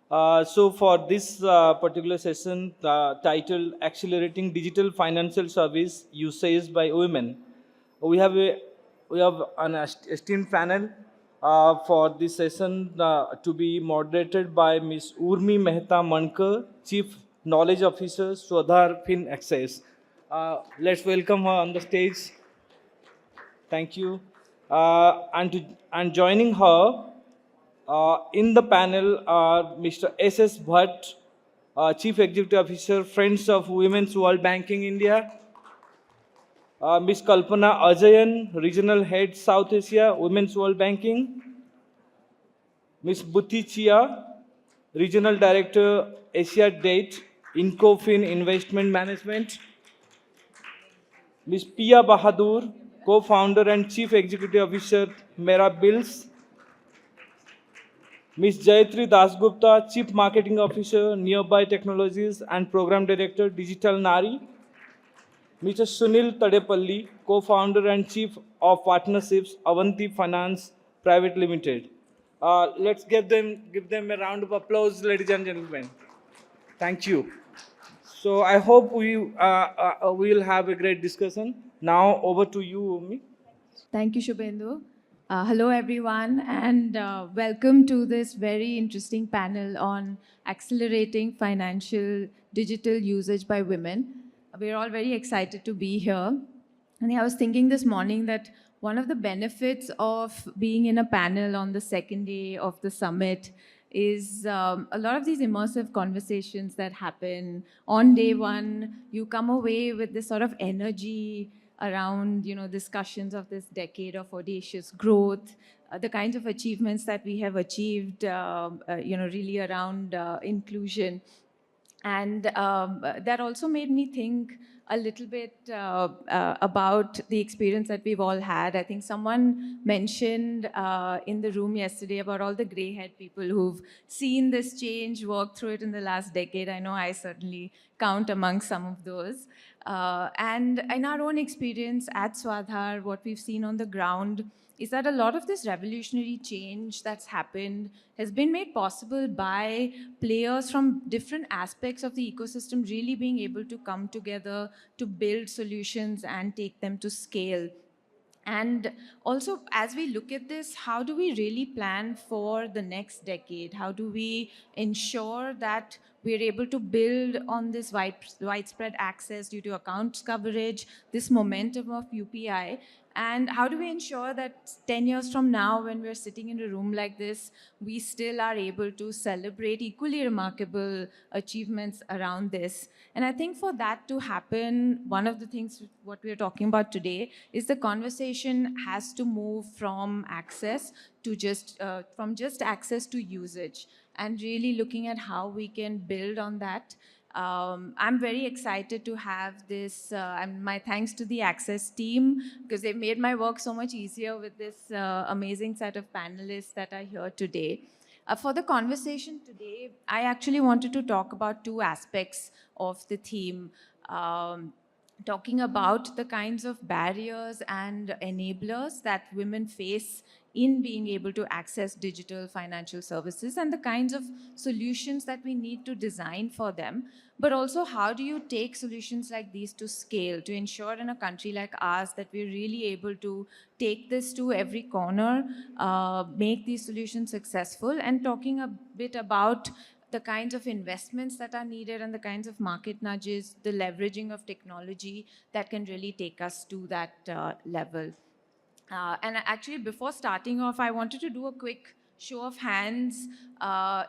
So for this particular session titled Accelerating Digital Financial Service Usage by Women, we have a we have an esteemed panel for this session to be moderated by Ms. Urmi Mehta Mankar, Chief Knowledge Officer, Swadhar Fin Access. Let's welcome her on the stage. Thank you. And joining her in the panel are Mr. S.S. Bhatt, Chief Executive Officer, Friends of Women's World Banking India, Ms. Kalpana Ajayan, Regional Head, South Asia, Women's World Banking, Ms. Buti Chia, Regional Director, Asia Date, Incofin Investment Management, Ms. Pia Bahadur, Co-founder and Chief Executive Officer, Mera Bills, Ms. Jayatri Dasgupta, Chief Marketing Officer, Nearby Technologies and Program Director, Digital Nari. Mr. Sunil Tadepalli, Co-founder and Chief of Partnerships, Avanti Finance Private Limited. Let's give them a round of applause, ladies and gentlemen. Thank you. So I hope we will have a great discussion. Now over to you, Umi. Thank you, Shubhendu. Hello, everyone, and welcome to this very interesting panel on accelerating financial digital usage by women. We're all very excited to be here. And I was thinking this morning that one of the benefits of being in a panel on the second day of the summit is a lot of these immersive conversations that happen on day one. You come away with this sort of energy around discussions of this decade of audacious growth, the kinds of achievements that we have achieved, really around inclusion. And that also made me think a little bit about the experience that we've all had. I think someone mentioned in the room yesterday about all the gray-haired people who've seen this change, worked through it in the last decade. I know I certainly count among some of those. And in our own experience at Swadhar, what we've seen on the ground is that a lot of this revolutionary change that's happened has been made possible by players from different aspects of the ecosystem really being able to come together to build solutions and take them to scale. And also, as we look at this, how do we really plan for the next decade? How do we ensure that we're able to build on this widespread access due to accounts coverage, this momentum of UPI? And how do we ensure that 10 years from now, when we're sitting in a room like this, we still are able to celebrate equally remarkable achievements around this? And I think for that to happen, one of the things what we're talking about today is the conversation has to move from access to just access to usage, and really looking at how we can build on that. I'm very excited to have this, and my thanks to the Access team, because they've made my work so much easier with this amazing set of panelists that are here today. For the conversation today, I actually wanted to talk about two aspects of the theme. Talking about the kinds of barriers and enablers that women face in being able to access digital financial services and the kinds of solutions that we need to design for them. But also, how do you take solutions like these to scale to ensure in a country like ours that we're really able to take this to every corner, make these solutions successful, and talking a bit about the kinds of investments that are needed and the kinds of market nudges, the leveraging of technology that can really take us to that level. And actually, before starting off, I wanted to do a quick show of hands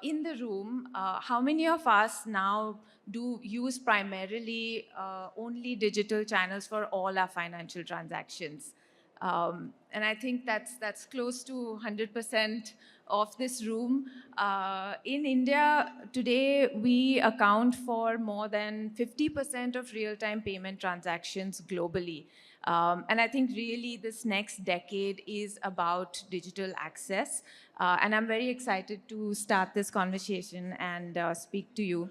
in the room. How many of us now do use primarily only digital channels for all our financial transactions? And I think that's close to 100% of this room. In India, today, we account for more than 50% of real-time payment transactions globally. And I think really this next decade is about digital access. And I'm very excited to start this conversation and speak to you.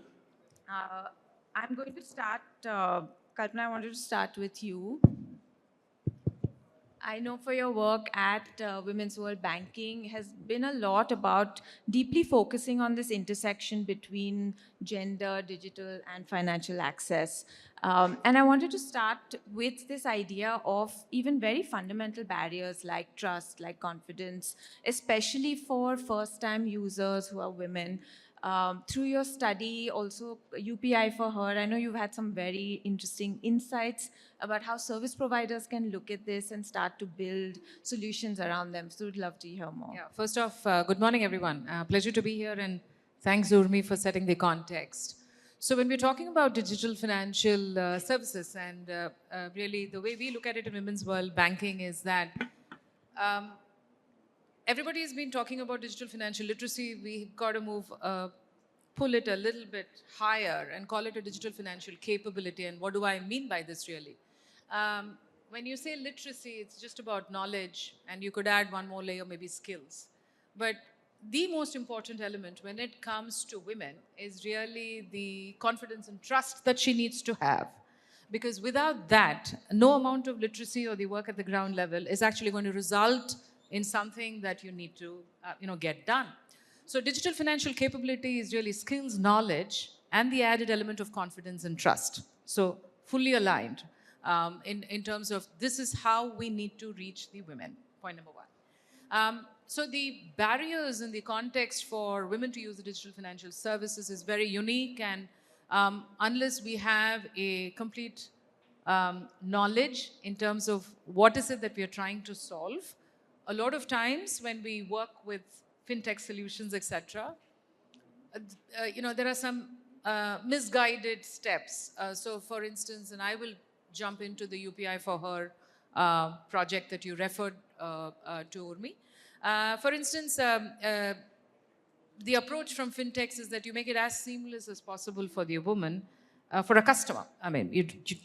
I'm going to start, Kalpana, I wanted to start with you. I know for your work at Women's World Banking has been a lot about deeply focusing on this intersection between gender, digital, and financial access. And I wanted to start with this idea of even very fundamental barriers like trust, like confidence, especially for first-time users who are women. Through your study, also UPI for Her, I know you've had some very interesting insights about how service providers can look at this and start to build solutions around them. So we'd love to hear more. Yeah, first off, good morning, everyone. Pleasure to be here, and thanks, Urmi, for setting the context. So, when we're talking about digital financial services, and really the way we look at it in Women's World Banking is that um, everybody has been talking about digital financial literacy. We've got to move, pull it a little bit higher and call it a digital financial capability. And what do I mean by this really? When you say literacy, it's just about knowledge, and you could add one more layer, maybe skills. But the most important element when it comes to women is really the confidence and trust that she needs to have. Because without that, no amount of literacy or the work at the ground level is actually going to result in something that you need to get done. So digital financial capability is really skills, knowledge, and the added element of confidence and trust. So fully aligned in terms of this is how we need to reach the women, point number one. So the barriers in the context for women to use the digital financial services is very unique, and unless we have a complete knowledge in terms of what is it that we are trying to solve, a lot of times when we work with fintech solutions, etc., there are some misguided steps. So, for instance, and I will jump into the UPI for Her project that you referred to, Urmi. For instance, the approach from fintechs is that you make it as seamless as possible for the woman, for a customer. I mean,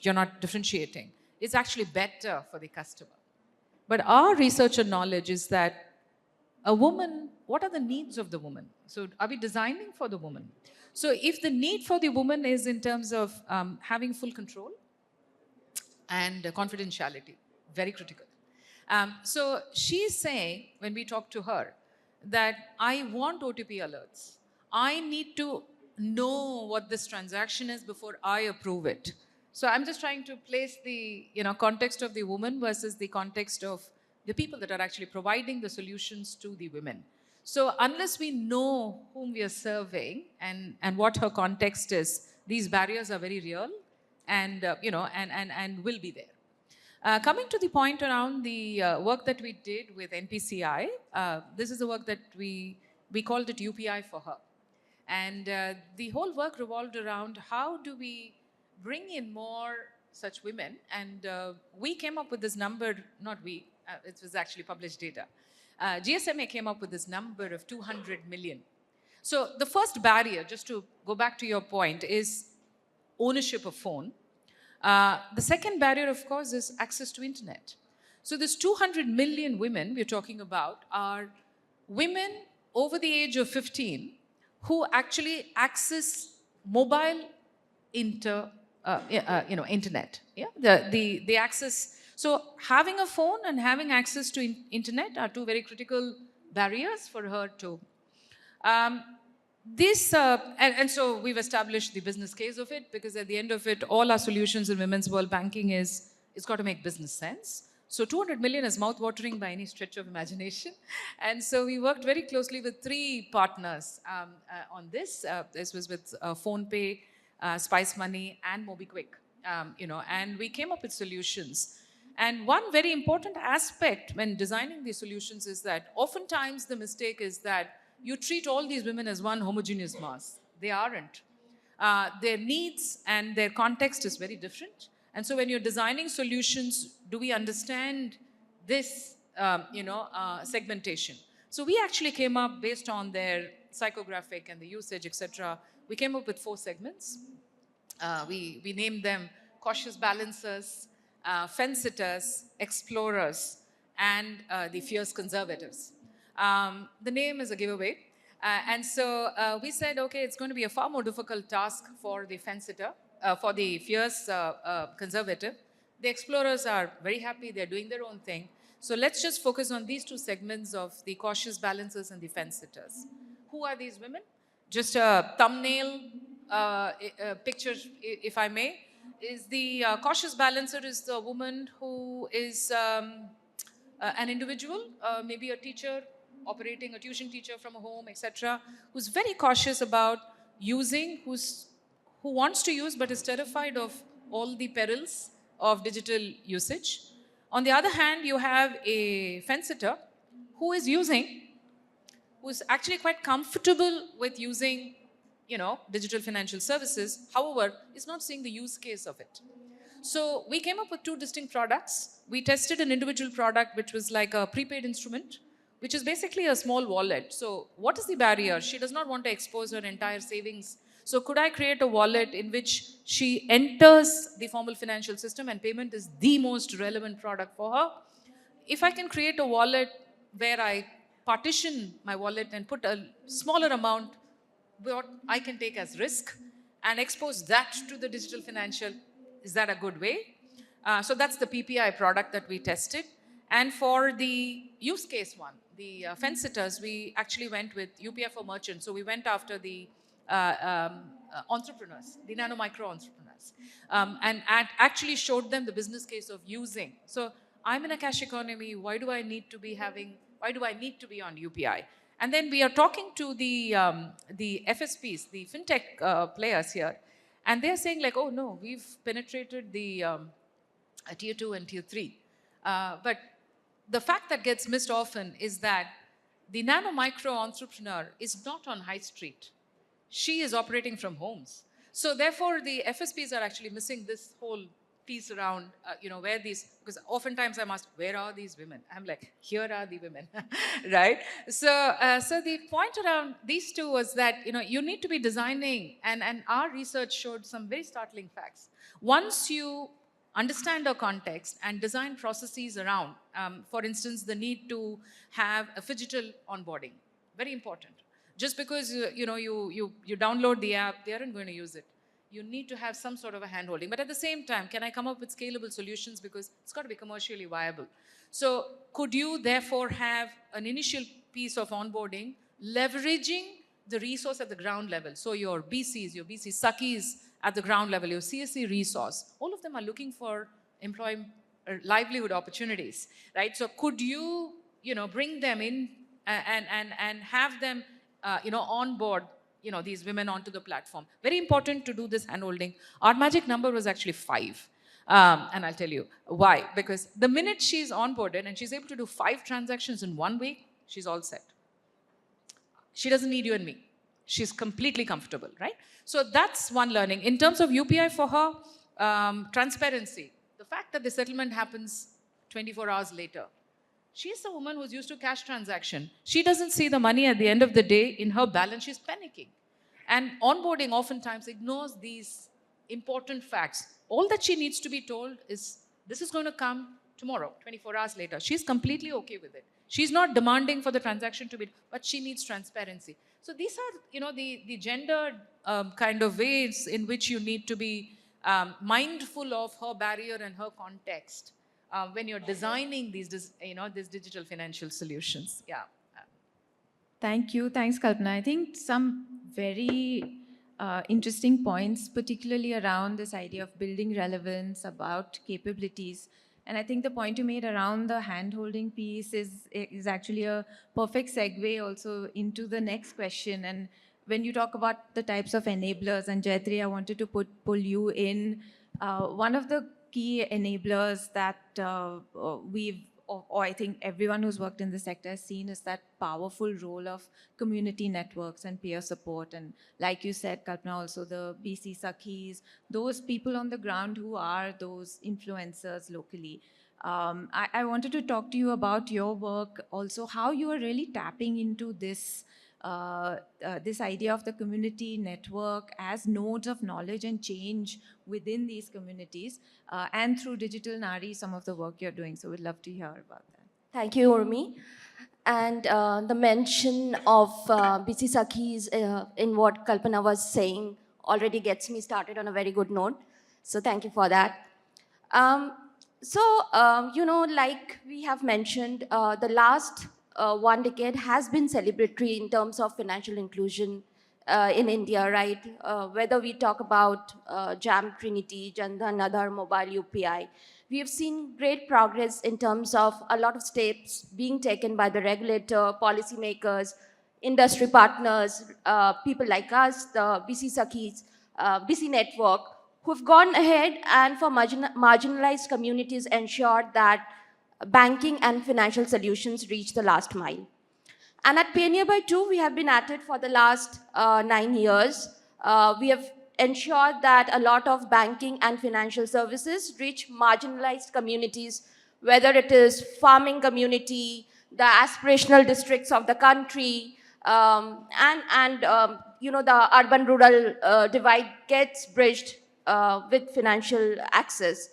you're not differentiating. It's actually better for the customer. But our research and knowledge is that a woman, what are the needs of the woman? So are we designing for the woman? So if the need for the woman is in terms of having full control and confidentiality, very critical. So she's saying, when we talk to her, that I want OTP alerts. I need to know what this transaction is before I approve it. So I'm just trying to place the context of the woman versus the context of the people that are actually providing the solutions to the women. So unless we know whom we are serving and what her context is, these barriers are very real and and will be there. Coming to the point around the work that we did with NPCI, this is the work that we called it UPI for Her. And the whole work revolved around how do we bring in more such women. And we came up with this number, not we, it was actually published data. GSMA came up with this number of 200 million. So the first barrier, just to go back to your point, is ownership of phone. The second barrier, of course, is access to internet. So this 200 million women we're talking about are women over the age of 15 who actually access mobile internet. Yeah, the access. So having a phone and having access to internet are two very critical barriers for her to. And so we've established the business case of it, because at the end of it, all our solutions in Women's World Banking it's got to make business sense. So 200 million is mouth-watering by any stretch of imagination. And so we worked very closely with 3 partners on this. This was with PhonePe, Spice Money, and MobiKwik. And we came up with solutions. And one very important aspect when designing these solutions is that oftentimes the mistake is that you treat all these women as one homogeneous mass. They aren't. Their needs and their context is very different. And so when you're designing solutions, do we understand this, segmentation? So we actually came up based on their psychographic and the usage, etc. We came up with 4 segments. We named them cautious balancers, fence-sitters, explorers, and the fierce conservatives. The name is a giveaway. And so we said, okay, it's going to be a far more difficult task for the fence-sitter, for the fierce conservative. The explorers are very happy. They're doing their own thing. So let's just focus on these two segments of the cautious balancers and the fence sitters. Who are these women? Just a thumbnail picture, if I may, is the cautious balancer is the woman who is an individual, maybe a teacher, operating a tuition teacher from a home, etc., who's very cautious about using, who wants to use but is terrified of all the perils of digital usage. On the other hand, you have a fence sitter who is using, who's actually quite comfortable with using, digital financial services, however, is not seeing the use case of it. So we came up with two distinct products. We tested an individual product, which was like a prepaid instrument, which is basically a small wallet. So what is the barrier? She does not want to expose her entire savings. So could I create a wallet in which she enters the formal financial system and payment is the most relevant product for her? If I can create a wallet where I partition my wallet and put a smaller amount what I can take as risk and expose that to the digital financial, is that a good way? So that's the PPI product that we tested. And for the use case one, the fence sitters, we actually went with UPI for merchants. So we went after the entrepreneurs, the nano micro entrepreneurs, and actually showed them the business case of using. So I'm in a cash economy. Why do I need to be on UPI? And then we are talking to the FSPs, the fintech players here, and they're saying like, oh no, we've penetrated the tier 2 and tier 3. But the fact that gets missed often is that the nano micro entrepreneur is not on high street. She is operating from homes. So therefore, the FSPs are actually missing this whole piece around, where these, because oftentimes I'm asked, where are these women? I'm like, here are the women, right? So the point around these two was that, you need to be designing, and our research showed some very startling facts. Once you understand the context and design processes around, for instance, the need to have a phygital onboarding, very important. Just because, you download the app, they aren't going to use it. You need to have some sort of a hand-holding. But at the same time, can I come up with scalable solutions? Because it's got to be commercially viable. So could you therefore have an initial piece of onboarding, leveraging the resource at the ground level? So your BCs, your BC Sakis at the ground level, your CSC resource, all of them are looking for livelihood opportunities, right? So could you, bring them in and have them, onboard these women onto the platform. Very important to do this handholding. Our magic number was actually 5. And I'll tell you why. Because the minute she's onboarded and she's able to do 5 transactions in 1 week, she's all set. She doesn't need you and me. She's completely comfortable, right? So that's one learning. In terms of UPI for her, transparency. The fact that the settlement happens 24 hours later. She's a woman who's used to cash transaction. She doesn't see the money at the end of the day in her balance. She's panicking. And onboarding oftentimes ignores these important facts. All that she needs to be told is, this is going to come tomorrow, 24 hours later. She's completely okay with it. She's not demanding for the transaction to be, but she needs transparency. So these are, the gendered kind of ways in which you need to be mindful of her barrier and her context. When you're designing these digital financial solutions. Yeah. Thank you. Thanks, Kalpana. I think some very interesting points, particularly around this idea of building relevance, about capabilities. And I think the point you made around the hand-holding piece is actually a perfect segue also into the next question. And when you talk about the types of enablers, and Jayatri, I wanted to pull you in. One of the key enablers that or I think everyone who's worked in the sector has seen is that powerful role of community networks and peer support. And like you said, Kalpana, also the BC Sakhis, those people on the ground who are those influencers locally. I wanted to talk to you about your work, also how you are really tapping into this this idea of the community network as nodes of knowledge and change within these communities, and through Digital Nari, some of the work you're doing. So we'd love to hear about that. Thank you, Urmi. And the mention of BC Sakhis in what Kalpana was saying already gets me started on a very good note. So thank you for that. So, like we have mentioned, the last 1 decade has been celebratory in terms of financial inclusion in India, right? Whether we talk about JAM Trinity, Jan Dhan, Aadhaar, Mobile UPI, we have seen great progress in terms of a lot of steps being taken by the regulator, policymakers, industry partners, people like us, the BC Sakhis, BC Network, who've gone ahead and for marginalized communities ensured that banking and financial solutions reach the last mile. And at Pioneer by 2, we have been at it for the last 9 years. We have ensured that a lot of banking and financial services reach marginalized communities, whether it is farming community, the aspirational districts of the country, the urban-rural divide gets bridged with financial access.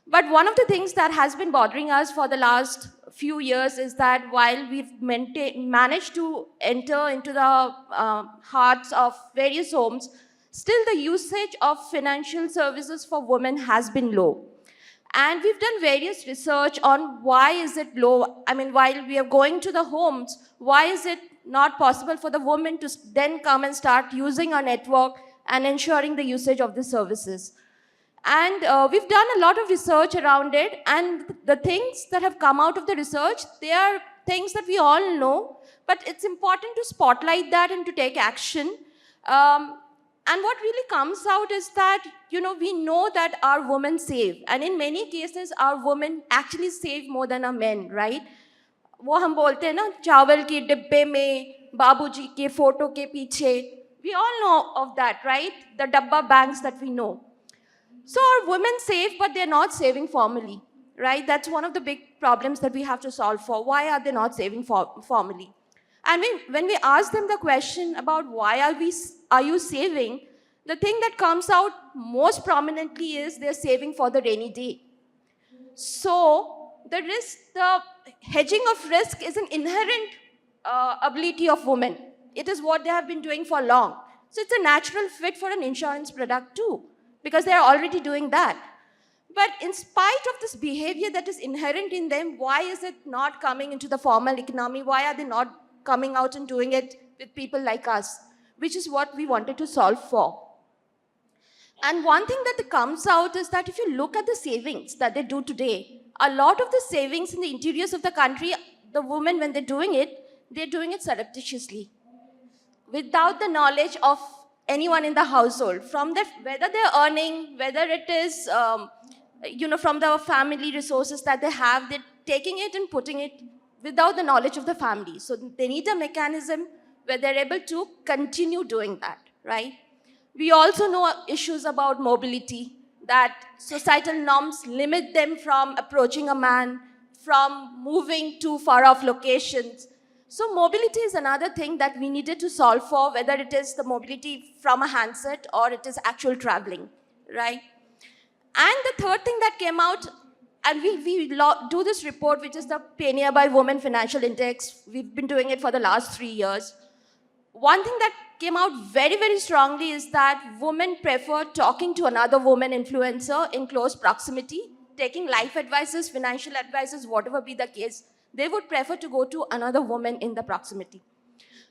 But one of the things that has been bothering us for the last few years is that while we've managed to enter into the hearts of various homes, still the usage of financial services for women has been low. And we've done various research on why is it low. I mean, while we are going to the homes, why is it not possible for the woman to then come and start using our network and ensuring the usage of the services? And we've done a lot of research around it, and the things that have come out of the research, they are things that we all know, but it's important to spotlight that and to take action. And what really comes out is that, we know that our women save, and in many cases, our women actually save more than our men, right? वो हम बोलते हैं ना चावल के डिब्बे में बाबूजी के फोटो के पीछे, we all know of that, right? The dabba banks that we know. So our women save, but they're not saving formally, right? That's one of the big problems that we have to solve for. Why are they not saving formally? And when we ask them the question about why are you saving, the thing that comes out most prominently is they're saving for the rainy day. So the hedging of risk is an inherent ability of women. It is what they have been doing for long. So it's a natural fit for an insurance product too, because they're already doing that. But in spite of this behavior that is inherent in them, why is it not coming into the formal economy? Why are they not coming out and doing it with people like us? Which is what we wanted to solve for. And one thing that comes out is that if you look at the savings that they do today, a lot of the savings in the interiors of the country, the women, when they're doing it surreptitiously, without the knowledge of anyone in the household, from whether they're earning, whether it is, from the family resources that they have, they're taking it and putting it without the knowledge of the family. So they need a mechanism where they're able to continue doing that, right? We also know issues about mobility, that societal norms limit them from approaching a man, from moving to far-off locations. So mobility is another thing that we needed to solve for, whether it is the mobility from a handset or it is actual traveling, right? And the third thing that came out, and we do this report, which is the Pioneer by Women Financial Index. We've been doing it for the last 3 years. One thing that came out very, very strongly is that women prefer talking to another woman influencer in close proximity, taking life advices, financial advices, whatever be the case. They would prefer to go to another woman in the proximity.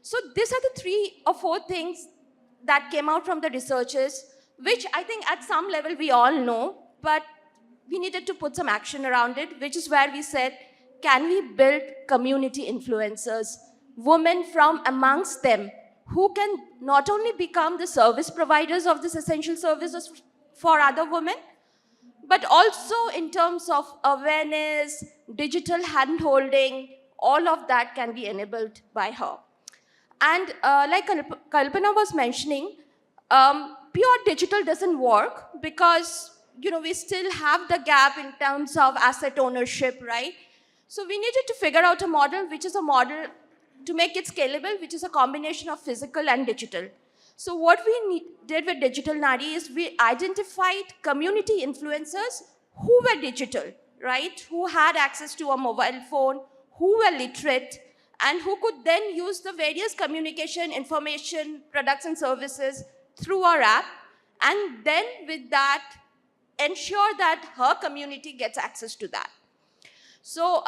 So these are the 3 or 4 things that came out from the researchers, which I think at some level we all know, but we needed to put some action around it, which is where we said, can we build community influencers, women from amongst them, who can not only become the service providers of this essential services for other women, but also in terms of awareness, digital hand-holding, all of that can be enabled by her. And like Kalpana was mentioning, pure digital doesn't work because we still have the gap in terms of asset ownership, right? So we needed to figure out a model, which is a model to make it scalable, which is a combination of physical and digital. So what we did with Digital Nari is we identified community influencers who were digital, right? Who had access to a mobile phone, who were literate, and who could then use the various communication, information, products and services through our app. And then with that, ensure that her community gets access to that. So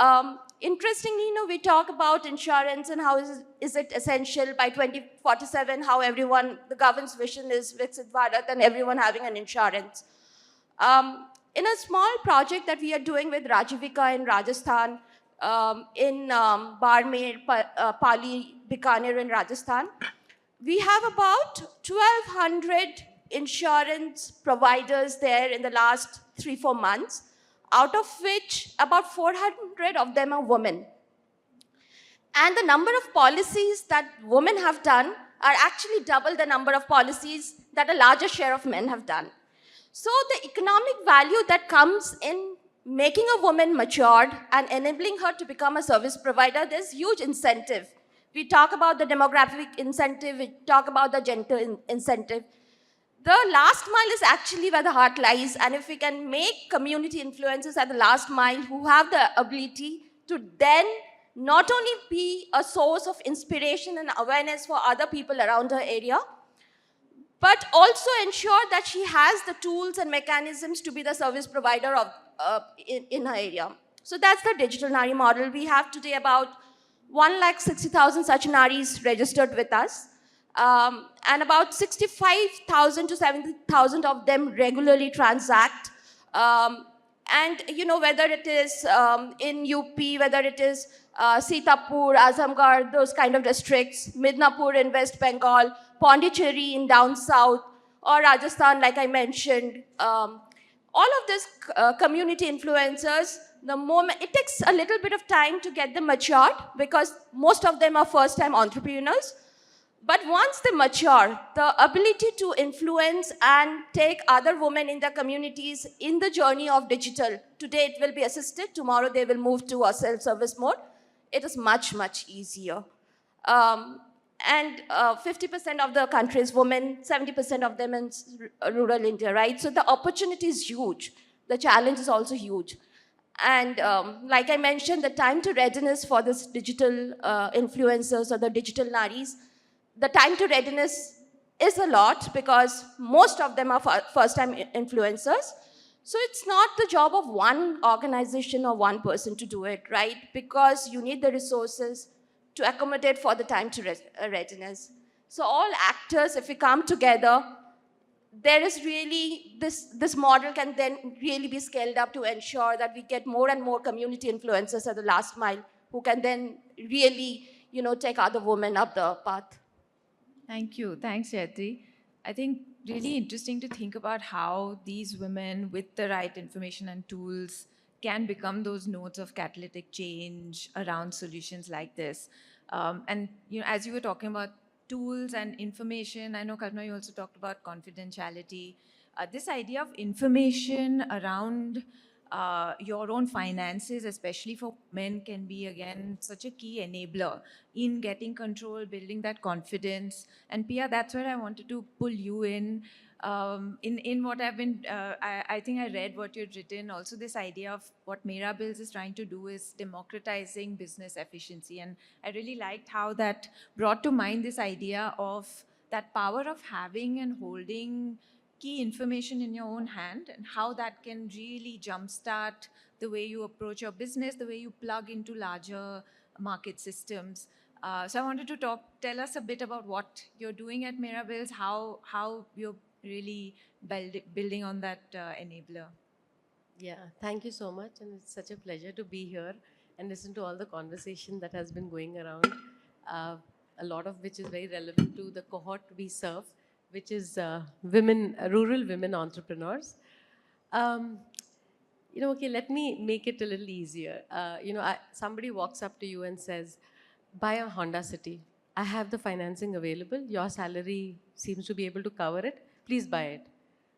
interestingly, we talk about insurance and how is it essential by 2047, how everyone, the government's vision is Viksit Bharat and everyone having an insurance. In a small project that we are doing with Rajivika in Rajasthan, in Barmer, Pali, Bikaner in Rajasthan, we have about 1,200 insurance providers there in the last 3-4 months, out of which about 400 of them are women. And the number of policies that women have done are actually double the number of policies that a larger share of men have done. So the economic value that comes in making a woman matured and enabling her to become a service provider, there's huge incentive. We talk about the demographic incentive, we talk about the gender incentive. The last mile is actually where the heart lies, and if we can make community influencers at the last mile who have the ability to then not only be a source of inspiration and awareness for other people around her area, but also ensure that she has the tools and mechanisms to be the service provider of, in her area. So that's the digital Nari model. We have today about 160,000 such Naris registered with us. And about 65,000 to 70,000 of them regularly transact. And whether it is in UP, whether it is Sitapur, Azamgarh, those kind of districts, Midnapur in West Bengal, Pondicherry in down south, or Rajasthan, like I mentioned. All of these community influencers, the moment it takes a little bit of time to get them matured because most of them are first-time entrepreneurs. But once they mature, the ability to influence and take other women in their communities in the journey of digital, today it will be assisted, tomorrow they will move to a self-service mode. It is much, much easier. And 50% of the country is women, 70% of them in rural India, right? So the opportunity is huge. The challenge is also huge. And like I mentioned, the time to readiness for this digital influencers or the digital Naris, the time to readiness is a lot because most of them are first-time influencers. So it's not the job of one organization or one person to do it, right? Because you need the resources to accommodate for the time to readiness. So all actors, if we come together, there is really, this model can then really be scaled up to ensure that we get more and more community influencers at the last mile who can then really, take other women up the path. Thank you. Thanks, Yatri. I think really interesting to think about how these women with the right information and tools can become those nodes of catalytic change around solutions like this. And as you were talking about tools and information, I know, Karna, you also talked about confidentiality. This idea of information around your own finances, especially for men, can be, again, such a key enabler in getting control, building that confidence. And Pia, that's where I wanted to pull you in what I've been, I think I read what you'd written, also this idea of what Mera Bills is trying to do is democratizing business efficiency. And I really liked how that brought to mind this idea of that power of having and holding key information in your own hand and how that can really jumpstart the way you approach your business, the way you plug into larger market systems. So I wanted to tell us a bit about what you're doing at Mera Bills, how you're really building on that enabler. Yeah, thank you so much. And it's such a pleasure to be here and listen to all the conversation that has been going around, a lot of which is very relevant to the cohort we serve, which is women, rural women entrepreneurs. Okay, let me make it a little easier. Somebody walks up to you and says, buy a Honda City. I have the financing available. Your salary seems to be able to cover it. Please buy it.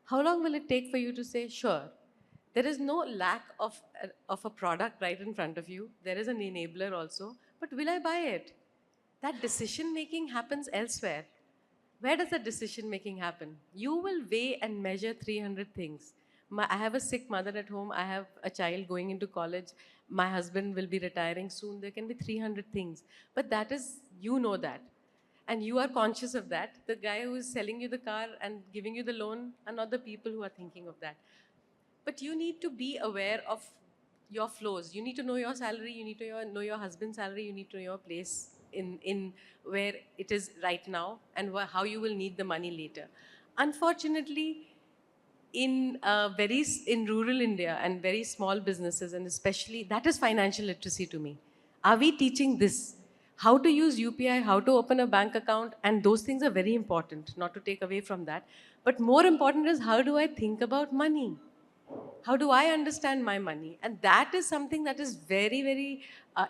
How long will it take for you to say, sure? There is no lack of a product right in front of you. There is an enabler also. But will I buy it? That decision making happens elsewhere. Where does the decision making happen? You will weigh and measure 300 things. I have a sick mother at home. I have a child going into college. My husband will be retiring soon. There can be 300 things. But that is, you know that. And you are conscious of that. The guy who is selling you the car and giving you the loan are not the people who are thinking of that. but you need to be aware of your flows. You need to know your salary, you need to know your husband's salary, you need to know your place in where it is right now and how you will need the money later. Unfortunately, in rural India and very small businesses, and especially that is financial literacy to me. Are we teaching this? How to use UPI, how to open a bank account, and those things are very important, not to take away from that. But more important is, how do I think about money? How do I understand my money? And that is something that is very, very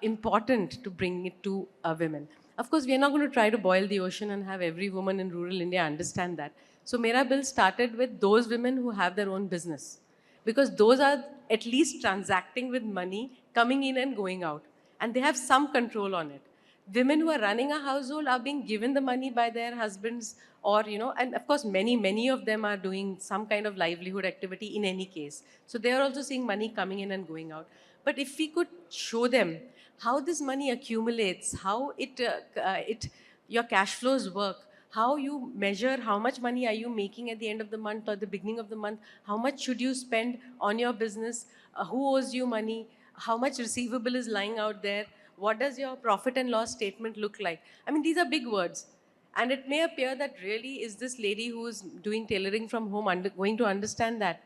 important to bring it to women. Of course, we are not going to try to boil the ocean and have every woman in rural India understand that. So Mera Bill started with those women who have their own business, because those are at least transacting with money coming in and going out, and they have some control on it. Women who are running a household are being given the money by their husbands, or and of course many of them are doing some kind of livelihood activity in any case, so they are also seeing money coming in and going out. But if we could show them how this money accumulates, how it your cash flows work, how you measure how much money are you making at the end of the month or the beginning of the month, how much should you spend on your business, who owes you money, how much receivable is lying out there, what does your profit and loss statement look like? I mean, these are big words. And it may appear that really is this lady who is doing tailoring from home going to understand that?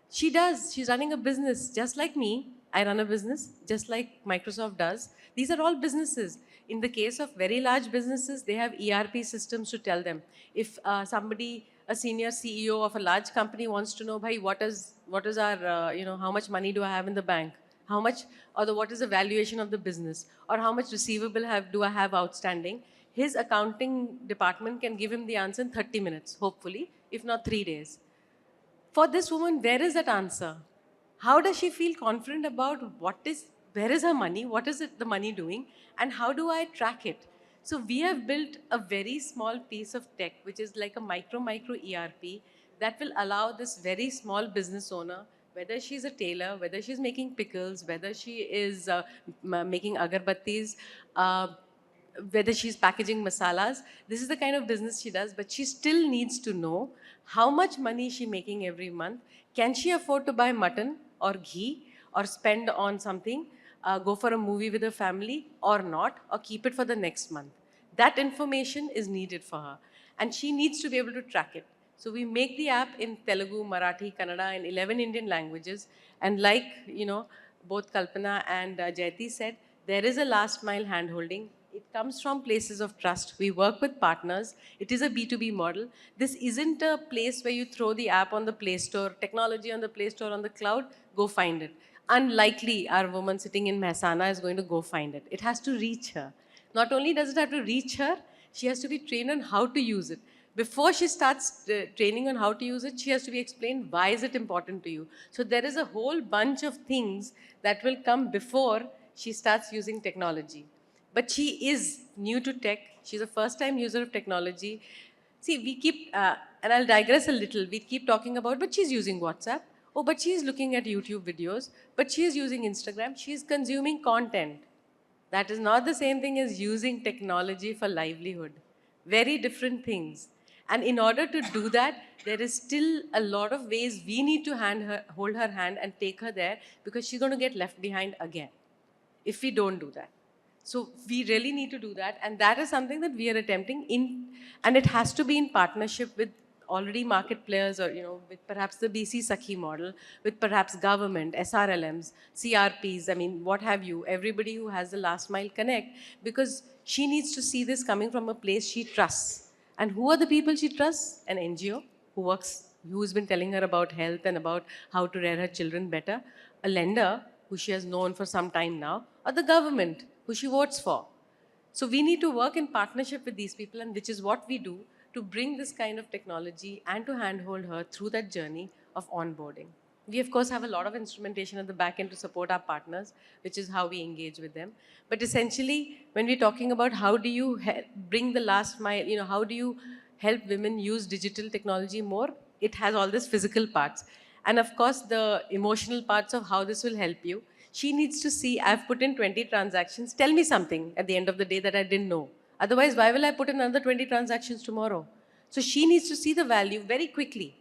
She does. She's running a business just like me. I run a business just like Microsoft does. These are all businesses. In the case of very large businesses, they have ERP systems to tell them. If a senior CEO of a large company wants to know, bhai, what is our, how much money do I have in the bank? How much, what is the valuation of the business? Or how much receivable do I have outstanding? His accounting department can give him the answer in 30 minutes, hopefully, if not 3 days. For this woman, where is that answer? How does she feel confident about where is her money? What is the money doing? And how do I track it? So we have built a very small piece of tech, which is like a micro ERP that will allow this very small business owner, whether she's a tailor, whether she's making pickles, whether she is making agarbattis, whether she's packaging masalas, this is the kind of business she does, but she still needs to know how much money is she making every month. Can she afford to buy mutton or ghee or spend on something, go for a movie with her family or not, or keep it for the next month? That information is needed for her, and she needs to be able to track it. So we make the app in Telugu, Marathi, Kannada, and 11 Indian languages. And like, both Kalpana and Jayati said, there is a last mile handholding. It comes from places of trust. We work with partners. It is a B2B model. This isn't a place where you throw the app on the Play Store, technology on the Play Store, on the cloud, go find it. Unlikely our woman sitting in Mehsana is going to go find it. It has to reach her. Not only does it have to reach her, she has to be trained on how to use it. Before she starts training on how to use it, she has to be explained why is it important to you. So there is a whole bunch of things that will come before she starts using technology. But she is new to tech. She's a first-time user of technology. See, we keep, and I'll digress a little, we keep talking about, but she's using WhatsApp. Oh, but she's looking at YouTube videos. But she's using Instagram. She's consuming content. That is not the same thing as using technology for livelihood. Very different things. And in order to do that, there is still a lot of ways we need to hold her hand and take her there, because she's going to get left behind again if we don't do that. So we really need to do that, and that is something that we are attempting and it has to be in partnership with already market players, or with perhaps the BC Sakhi model, with perhaps government, SRLMs, CRPs, I mean, what have you, everybody who has the last mile connect, because she needs to see this coming from a place she trusts. And who are the people she trusts? An NGO who's been telling her about health and about how to rear her children better, a lender who she has known for some time now, or the government who she votes for. So we need to work in partnership with these people, and which is what we do, to bring this kind of technology and to handhold her through that journey of onboarding. We, of course, have a lot of instrumentation at the back end to support our partners, which is how we engage with them. But essentially, when we're talking about how do you bring the last mile, how do you help women use digital technology more, it has all these physical parts. And of course, the emotional parts of how this will help you. She needs to see, I've put in 20 transactions, tell me something at the end of the day that I didn't know. Otherwise, why will I put in another 20 transactions tomorrow? So she needs to see the value very quickly.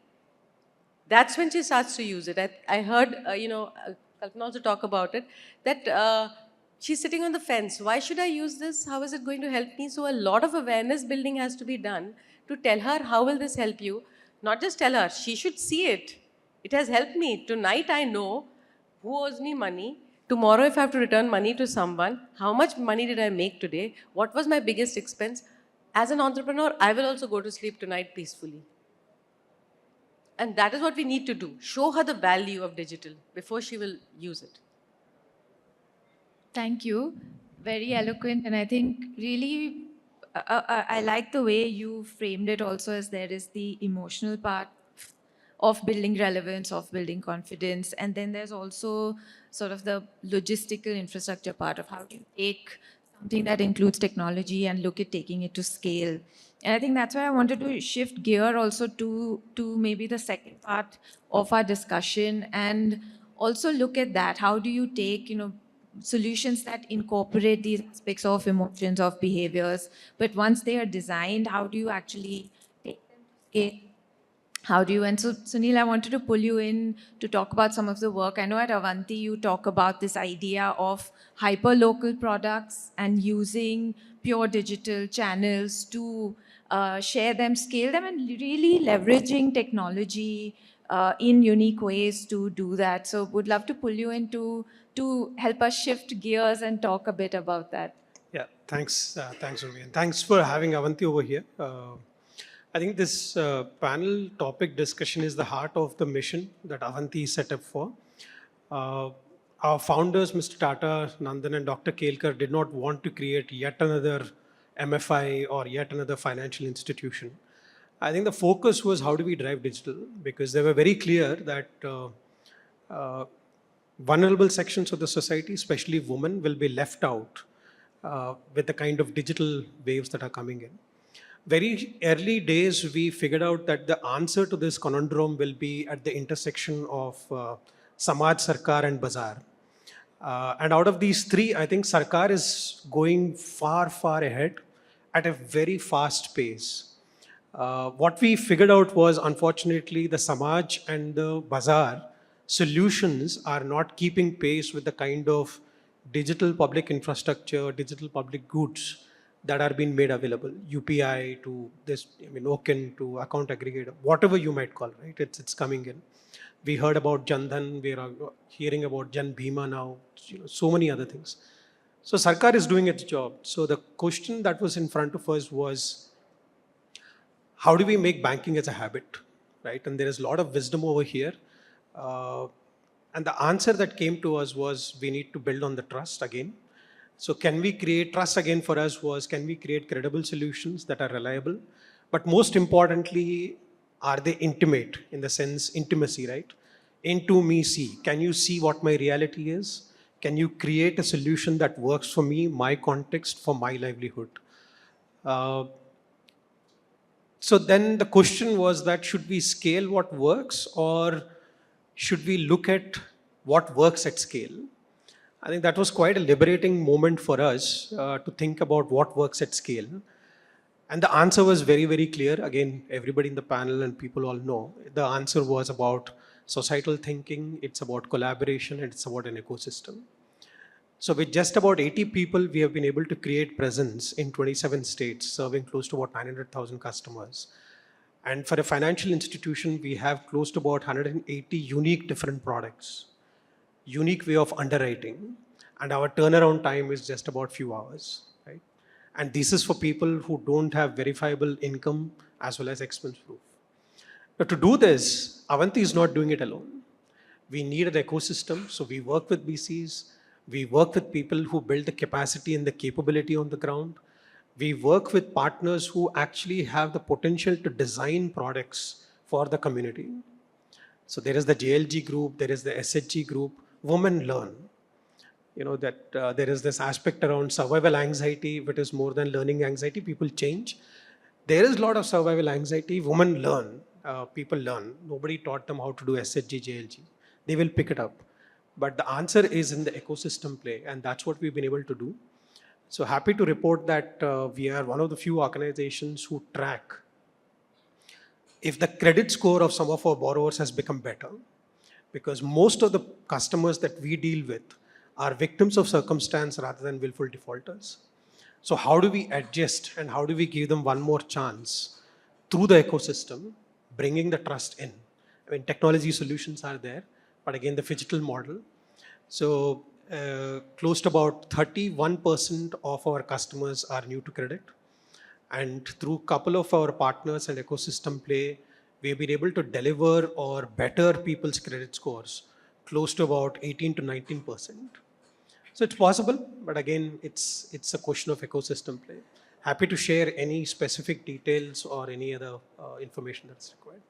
That's when she starts to use it. I heard, Kalpana also talk about it, that she's sitting on the fence. Why should I use this? How is it going to help me? So a lot of awareness building has to be done to tell her, how will this help you? Not just tell her, she should see it. It has helped me. Tonight I know who owes me money. Tomorrow if I have to return money to someone, how much money did I make today? What was my biggest expense? As an entrepreneur, I will also go to sleep tonight peacefully. And that is what we need to do. Show her the value of digital before she will use it. Thank you. Very eloquent. And I think really, I like the way you framed it also as there is the emotional part of building relevance, of building confidence. And then there's also sort of the logistical infrastructure part of how do you take something that includes technology and look at taking it to scale. And I think that's why I wanted to shift gear also to maybe the second part of our discussion and also look at that. How do you take, solutions that incorporate these aspects of emotions, of behaviors, but once they are designed, how do you actually take them to scale? How do you, and so Sunil, I wanted to pull you in to talk about some of the work. I know at Avanti you talk about this idea of hyper-local products and using pure digital channels to share them, scale them, and really leveraging technology in unique ways to do that. So would love to pull you in to help us shift gears and talk a bit about that. Yeah, thanks, Urvi, and thanks for having Avanti over here. I think this panel topic discussion is the heart of the mission that Avanti is set up for. Our founders, Mr. Tata, Nandan, and Dr. Kelkar, did not want to create yet another MFI or yet another financial institution. I think the focus was how do we drive digital, because they were very clear that vulnerable sections of the society, especially women, will be left out with the kind of digital waves that are coming in. Very early days, we figured out that the answer to this conundrum will be at the intersection of Samaj, Sarkar, and Bazaar. And out of these three, I think Sarkar is going far, far ahead at a very fast pace. What we figured out was, unfortunately, the Samaj and the Bazaar solutions are not keeping pace with the kind of digital public infrastructure, digital public goods that are being made available. UPI to this, OKIN to account aggregator, whatever you might call, right? It's coming in. We heard about Jan Dhan, we are hearing about Jan Bhima now, so many other things. So Sarkar is doing its job. So the question that was in front of us was, how do we make banking as a habit, right? And there is a lot of wisdom over here. And the answer that came to us was, we need to build on the trust again. So can we create trust again for us was, can we create credible solutions that are reliable? But most importantly, are they intimate in the sense intimacy, right? Into me see. Can you see what my reality is? Can you create a solution that works for me, my context, for my livelihood? So then the question was that, should we scale what works, or should we look at what works at scale? I think that was quite a liberating moment for us to think about what works at scale. And the answer was very, very clear. Again, everybody in the panel and people all know, the answer was about societal thinking, it's about collaboration, and it's about an ecosystem. So with just about 80 people, we have been able to create presence in 27 states, serving close to about 900,000 customers. And for a financial institution, we have close to about 180 unique different products, unique way of underwriting, and our turnaround time is just about few hours, right? And this is for people who don't have verifiable income as well as expense proof. But to do this, Avanti is not doing it alone. We need an ecosystem, so we work with BCs, we work with people who build the capacity and the capability on the ground. We work with partners who actually have the potential to design products for the community. So there is the JLG group, there is the SHG group, Women Learn. There is this aspect around survival anxiety, but is more than learning anxiety, people change. There is a lot of survival anxiety, women learn, people learn. Nobody taught them how to do SHG, JLG. They will pick it up. But the answer is in the ecosystem play, and that's what we've been able to do. So happy to report that we are one of the few organizations who track if the credit score of some of our borrowers has become better, because most of the customers that we deal with are victims of circumstance rather than willful defaulters. So how do we adjust and how do we give them one more chance through the ecosystem, bringing the trust in? I mean, technology solutions are there, but again, the phygital model. So close to about 31% of our customers are new to credit. And through a couple of our partners and ecosystem play, we've been able to deliver or better people's credit scores close to about 18 to 19%. So it's possible, but again, it's a question of ecosystem play. Happy to share any specific details or any other information that's required.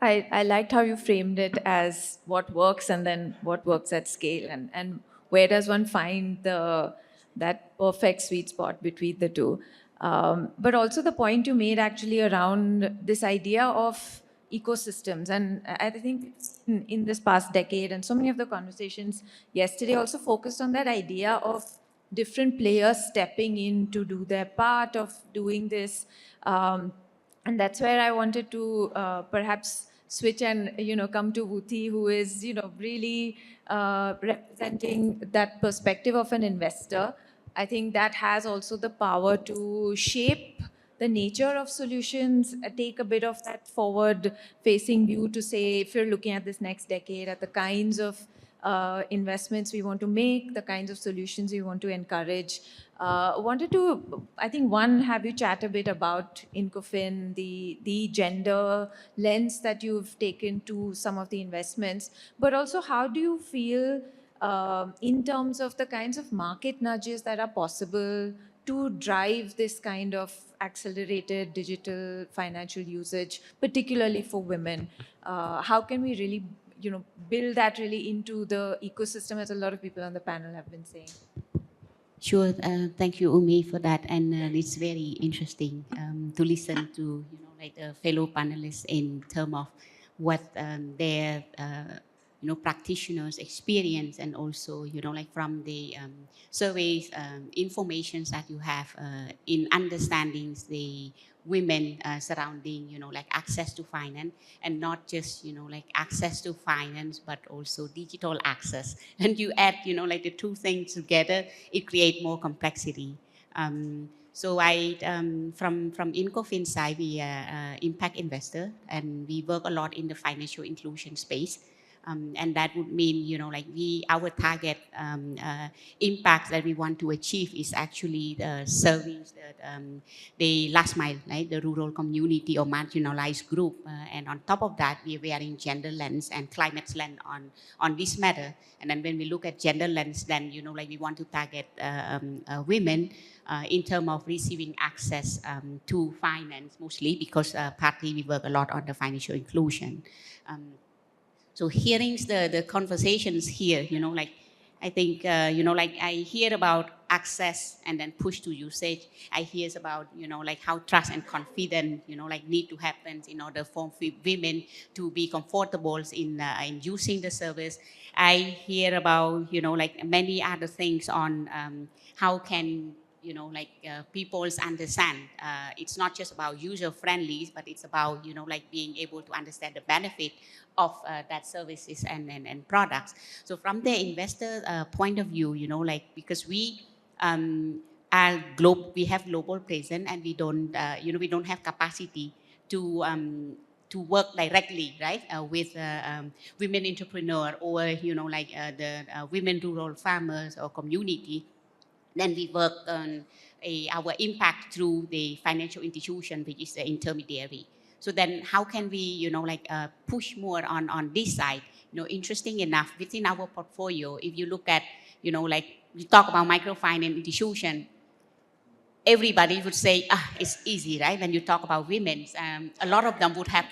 I liked how you framed it as what works and then what works at scale, and where does one find that perfect sweet spot between the two. But also the point you made actually around this idea of ecosystems. And I think in this past decade, and so many of the conversations yesterday also focused on that idea of different players stepping in to do their part of doing this. And that's where I wanted to perhaps switch and come to Vuthi, who is really representing that perspective of an investor. I think that has also the power to shape the nature of solutions, take a bit of that forward-facing view to say, if you're looking at this next decade, at the kinds of investments we want to make, the kinds of solutions we want to encourage. Wanted to, I think, have you chat a bit about Incofin, the gender lens that you've taken to some of the investments, but also how do you feel in terms of the kinds of market nudges that are possible to drive this kind of accelerated digital financial usage, particularly for women? How can we really build that really into the ecosystem, as a lot of people on the panel have been saying? Sure. Thank you, Umi, for that. And it's very interesting to listen to the fellow panelists in terms of what their practitioners' experience, and also from the surveys, informations that you have in understanding the women surrounding access to finance, and not just access to finance, but also digital access. And you add the two things together, it creates more complexity. So from Incofin side, we are impact investor, and we work a lot in the financial inclusion space. And that would mean, our target impact that we want to achieve is actually serving the last mile, right? The rural community or marginalized group. And on top of that, we are wearing gender lens and climate lens on this matter. And then when we look at gender lens, then, we want to target women in terms of receiving access to finance, mostly because partly we work a lot on the financial inclusion. So hearing the conversations here, I think, I hear about access and then push to usage. I hear about, how trust and confidence, need to happen in order for women to be comfortable in using the service. I hear about, many other things on how can people understand. It's not just about user-friendly, but it's about, being able to understand the benefit of that services and products. So from the investor point of view, because we are we have global presence, and we don't, we don't have capacity to work directly, right, with women entrepreneur or, the women rural farmers or community. Then we work on our impact through the financial institution, which is the intermediary. So then how can we, push more on this side? Interesting enough, within our portfolio, if you look at, we talk about microfinance institution, everybody would say, it's easy, right? When you talk about women, a lot of them would have,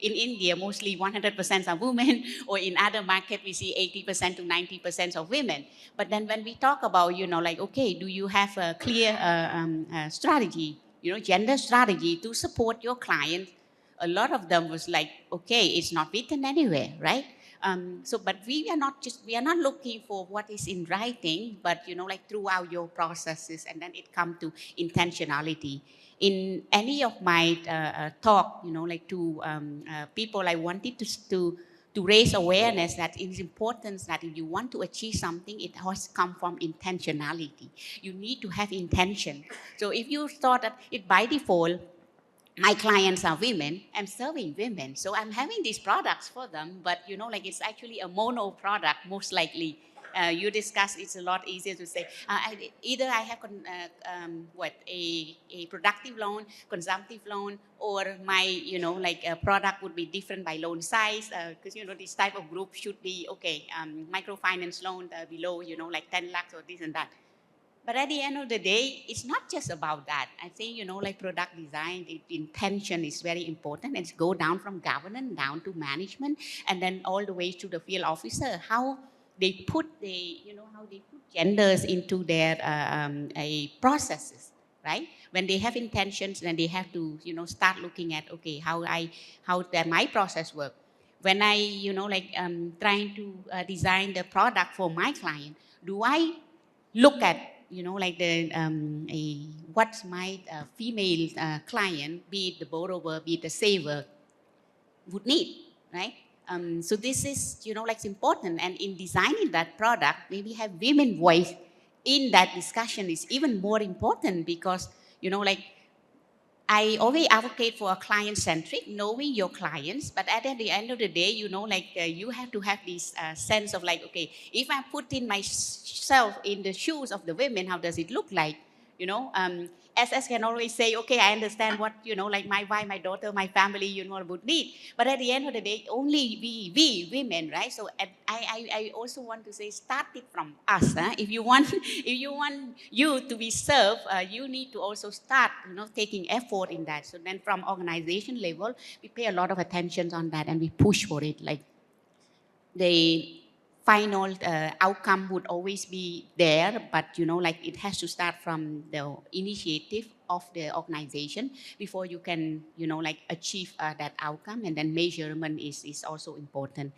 in India, mostly 100% are women, or in other markets, we see 80% to 90% of women. But then when we talk about, okay, do you have a clear strategy, gender strategy to support your client? A lot of them was like, okay, it's not written anywhere, right? But we are not looking for what is in writing, but, throughout your processes, and then it comes to intentionality. in any of my talk, you know, like to people, I wanted to raise awareness that it is important that if you want to achieve something, it has to come from intentionality. You need to have intention. So if you thought that it by default, my clients are women, I'm serving women, so I'm having these products for them, but you know, like it's actually a mono product, most likely. You discuss, it's a lot easier to say, either I have a productive loan, consumptive loan, or my, you know, like a product would be different by loan size, because, you know, this type of group should be, okay, microfinance loan below, you know, like 10 lakhs or this and that. But at the end of the day, it's not just about that. I think, you know, like product design, intention is very important. It's go down from governance down to management, and then all the way to the field officer, how they put how they put genders into their processes, right? When they have intentions, then they have to, you know, start looking at, okay, how my process work. When I, you know, like trying to design the product for my client, do I look at, you know, like the what's my female client, be it the borrower, be it the saver, would need, right? So this is, you know, like it's important. And in designing that product, maybe have women voice in that discussion is even more important, because, you know, like I always advocate for a client-centric, knowing your clients, but at the end of the day, you know, like you have to have this sense of like, okay, if I put in myself in the shoes of the women, how does it look like? You know, SS can always say, okay, I understand what, you know, like my wife, my daughter, my family, you know, would need. But at the end of the day, only we women, right? So I also want to say, start it from us. Huh? If you want you to be served, you need to also start, you know, taking effort in that. So then from organization level, we pay a lot of attention on that and we push for it. Like the final outcome would always be there, but, you know, like it has to start from the initiative of the organization before you can, you know, like achieve that outcome. And then measurement is also important.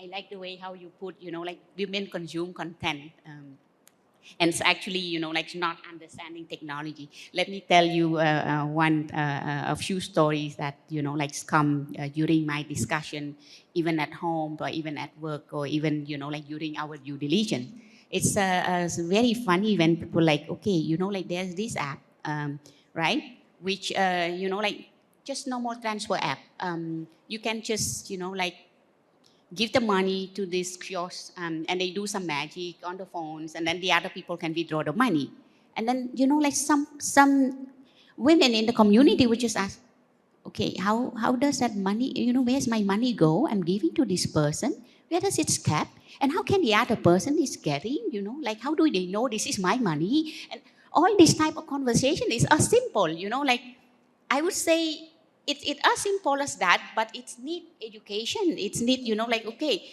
I like the way how you put, you know, like women consume content. And it's actually, you know, like not understanding technology. Let me tell you a few stories that, you know, like come during my discussion, even at home or even at work, or even, you know, like during our due diligence. It's very funny when people like, okay, you know, like there's this app, right? Which, you know, like just normal transfer app. You can just, you know, like give the money to this kiosk, and they do some magic on the phones, and then the other people can withdraw the money. And then, you know, like some women in the community would just ask, okay, how does that money, you know, where's my money go? I'm giving to this person. Where does it cap? And how can the other person is getting, you know, like how do they know this is my money? And all this type of conversation is simple, you know, like I would say it's as simple as that, but it's need education. It's need, you know, like, okay,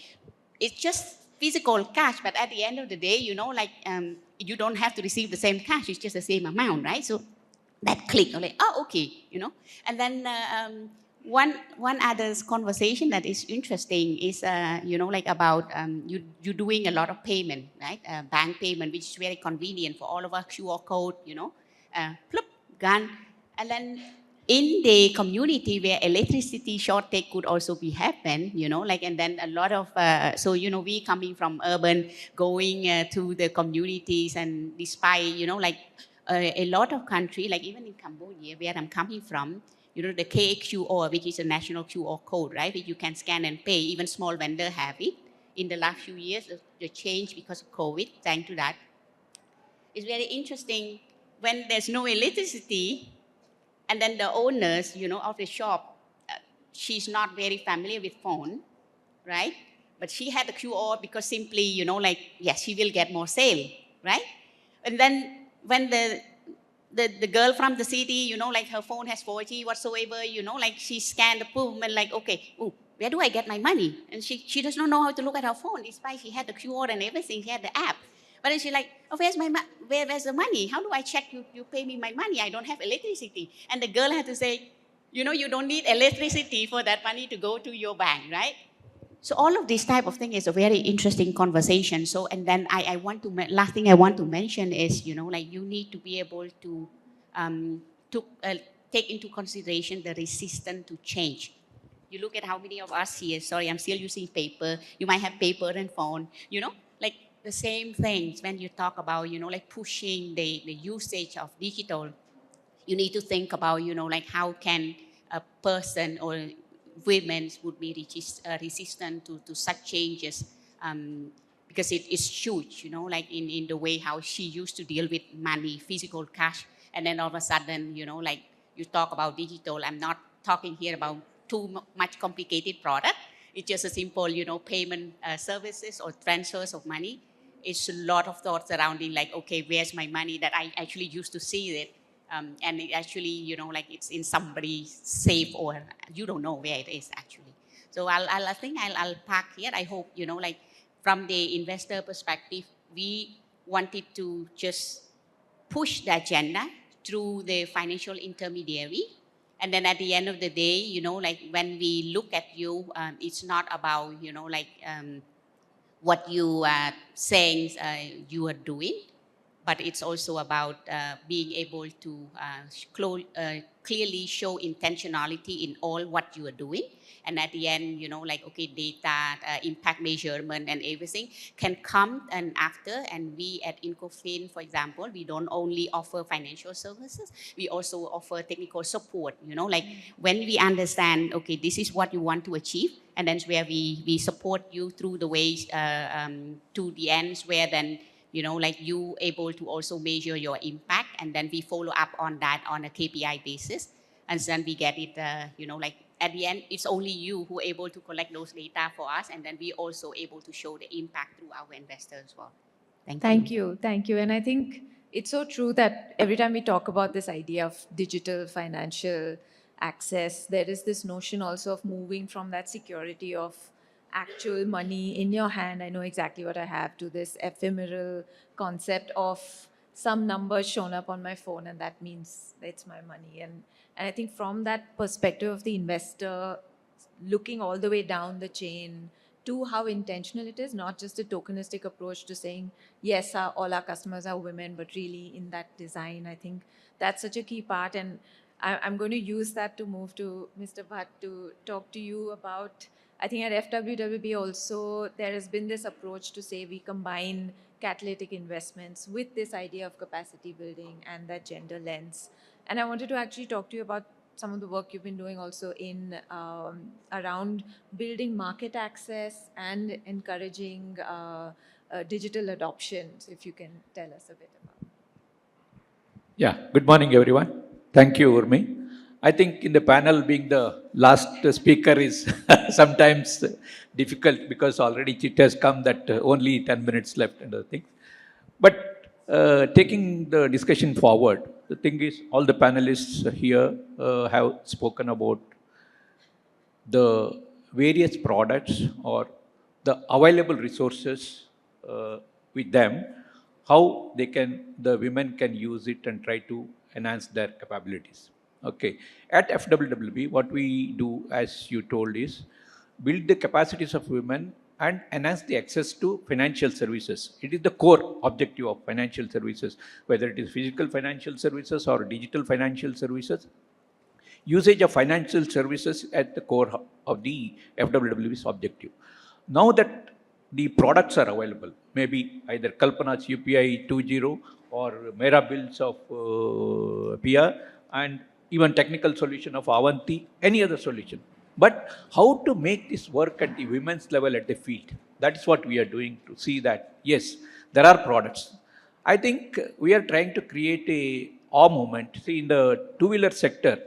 it's just physical cash, but at the end of the day, you know, like you don't have to receive the same cash. It's just the same amount, right? So that click, like, oh, okay, you know. And then one other conversation that is interesting is, you know, like about you doing a lot of payment, right? Bank payment, which is very convenient for all of us, QR code, you know, plop, gun. And then in the community where electricity shortage could also be happen, you know, like, and then a lot of, so, you know, we coming from urban, going to the communities, and despite, you know, like a lot of country, like even in Cambodia, where I'm coming from, you know, the KQR, which is a national QR code, right, which you can scan and pay, even small vendor have it. In the last few years, the change because of COVID, thanks to that. It's very interesting when there's no electricity, and then the owners, you know, of the shop, she's not very familiar with phone, right? But she had the QR because simply, you know, like, yes, she will get more sale, right? And then when the girl from the city, you know, like her phone has 4G whatsoever, you know, like she scanned the boom and like, okay, ooh, where do I get my money? And she does not know how to look at her phone, despite she had the QR and everything, she had the app. But then she's like, oh, where's the money? How do I check you pay me my money? I don't have electricity. And the girl had to say, you know, you don't need electricity for that money to go to your bank, right? So all of this type of thing is a very interesting conversation. So, and then last thing I want to mention is, you know, like you need to be able to take into consideration the resistance to change. You look at how many of us here, sorry, I'm still using paper. You might have paper and phone, like the same things when you talk about, like pushing the usage of digital. You need to think about, like how can a person or women would be resistant to such changes, because it is huge, like in the way how she used to deal with money, physical cash, and then all of a sudden, like you talk about digital. I'm not talking here about too much complicated product. It's just a simple, payment services or transfers of money. It's a lot of thoughts surrounding like, okay, where's my money that I actually used to see it. And it actually, like it's in somebody's safe or you don't know where it is actually. So I think I'll park here. I hope, like from the investor perspective, we wanted to just push the agenda through the financial intermediary. And then at the end of the day, like when we look at you, it's not about, what you are saying you are doing, but it's also about being able to clearly show intentionality in all what you are doing. And at the end, like, okay, data, impact measurement and everything can come and after. And we at Incofin, for example, we don't only offer financial services, we also offer technical support, like when we understand, okay, this is what you want to achieve, and then where we support you through the ways to the ends where then, like you able to also measure your impact, and then we follow up on that on a KPI basis. And then we get it, like at the end, it's only you who are able to collect those data for us. And then we also able to show the impact through our investors as well. Thank you. Thank you. And I think it's so true that every time we talk about this idea of digital financial access, there is this notion also of moving from that security of actual money in your hand, I know exactly what I have, to this ephemeral concept of some numbers shown up on my phone and that means it's my money. And I think from that perspective of the investor looking all the way down the chain to how intentional it is, not just a tokenistic approach to saying, yes, all our customers are women, but really in that design, I think that's such a key part. And I'm going to use that to move to Mr. Bhatt to talk to you about, I think at FWWB also, there has been this approach to say we combine catalytic investments with this idea of capacity building and that gender lens. And I wanted to actually talk to you about some of the work you've been doing also in around building market access and encouraging digital adoption. So if you can tell us a bit about it. Yeah, good morning, everyone. Thank you, Urmi. I think in the panel, being the last speaker is sometimes difficult because already it has come that only 10 minutes left and other things. But taking the discussion forward, the thing is all the panelists here have spoken about the various products or the available resources with them, how the women can use it and try to enhance their capabilities. Okay. At FWWB, what we do, as you told, is build the capacities of women and enhance the access to financial services. It is the core objective of financial services, whether it is physical financial services or digital financial services. Usage of financial services at the core of the FWWB's objective. Now that the products are available, maybe either Kalpana's UPI 2.0 or Mera Bills of PIA, and even technical solution of Avanti, any other solution. But how to make this work at the women's level at the field? That is what we are doing to see that, yes, there are products. I think we are trying to create a awe moment. See, in the two-wheeler sector,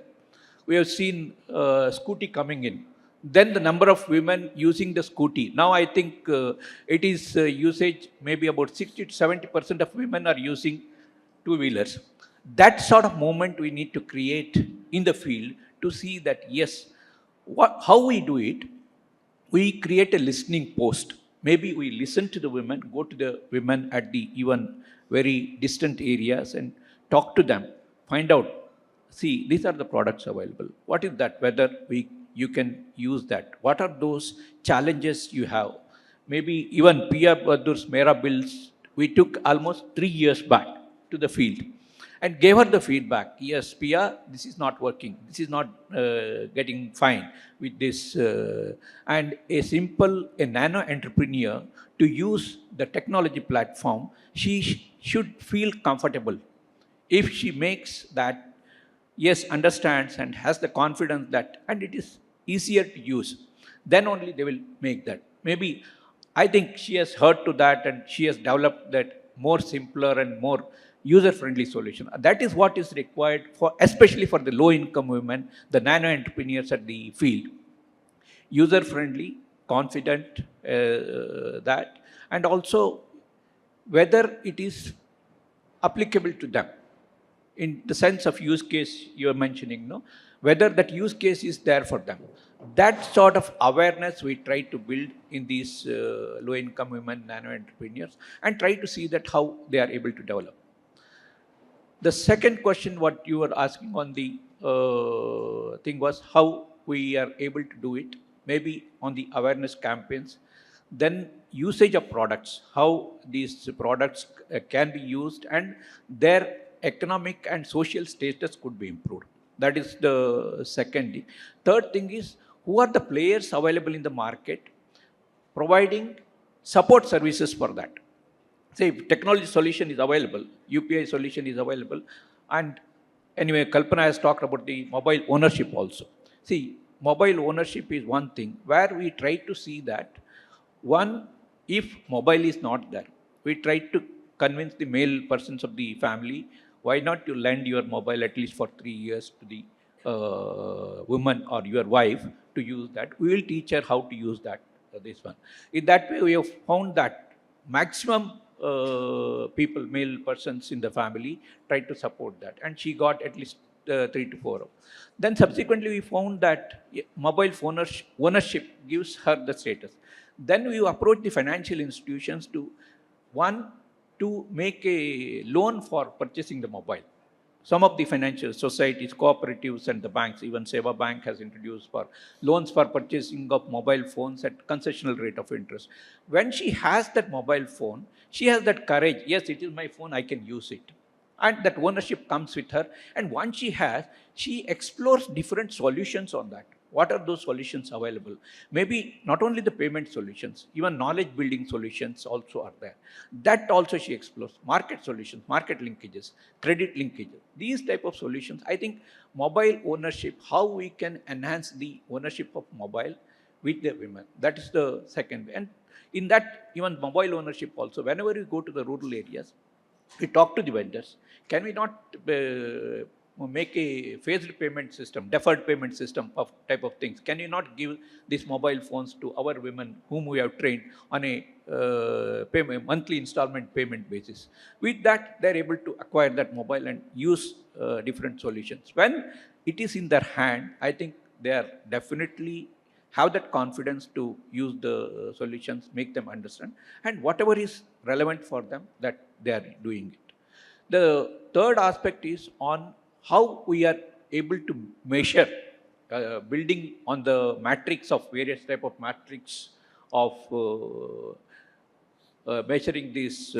we have seen scooty coming in. Then the number of women using the scooty. Now I think it is usage, maybe about 60 to 70% of women are using two-wheelers. That sort of moment we need to create in the field to see that, yes, how we do it, we create a listening post. Maybe we listen to the women, go to the women at the even very distant areas and talk to them, find out, see, these are the products available. What is that? Whether you can use that. What are those challenges you have? Maybe even Pia Badur's Mera Bills, we took almost 3 years back to the field. and gave her the feedback. Yes, Pia, this is not working. This is not getting fine with this. And a nano entrepreneur to use the technology platform, she should feel comfortable. If she makes that, yes, understands and has the confidence that, and it is easier to use, then only they will make that. Maybe I think she has heard to that and she has developed that more simpler and more user-friendly solution. That is what is required for, especially for the low-income women, the nano entrepreneurs at the field. User-friendly, confident, that, and also whether it is applicable to them in the sense of use case you are mentioning, no? Whether that use case is there for them. That sort of awareness we try to build in these low-income women nano entrepreneurs and try to see that how they are able to develop. The second question, what you were asking on the thing was how we are able to do it, maybe on the awareness campaigns, then usage of products, how these products can be used and their economic and social status could be improved. That is the second thing. Third thing is, who are the players available in the market providing support services for that? Say, if technology solution is available, UPI solution is available, and anyway, Kalpana has talked about the mobile ownership also. See, mobile ownership is one thing where we try to see that, one, if mobile is not there, we try to convince the male persons of the family, why not you lend your mobile at least for 3 years to the woman or your wife to use that. We will teach her how to use that, this one. In that way, we have found that maximum people, male persons in the family, tried to support that. And she got at least 3 to 4. Then subsequently, we found that mobile phone ownership gives her the status. Then we approach the financial institutions to, one, to make a loan for purchasing the mobile. Some of the financial societies, cooperatives and the banks, even Seva Bank has introduced for loans for purchasing of mobile phones at concessional rate of interest. When she has that mobile phone, she has that courage, yes, it is my phone, I can use it. And that ownership comes with her. And once she has, she explores different solutions on that. What are those solutions available? Maybe not only the payment solutions, even knowledge building solutions also are there. That also she explores. Market solutions, market linkages, credit linkages. These type of solutions, I think mobile ownership, how we can enhance the ownership of mobile with the women. That is the second way. And in that, even mobile ownership also, whenever you go to the rural areas, we talk to the vendors. Can we not make a phased payment system, deferred payment system of type of things? Can you not give these mobile phones to our women whom we have trained on a monthly installment payment basis? With that, they're able to acquire that mobile and use different solutions. When it is in their hand, I think they are definitely have that confidence to use the solutions, make them understand, and whatever is relevant for them, that they are doing it. The third aspect is on how we are able to measure, building on the matrix of various type of matrix of measuring this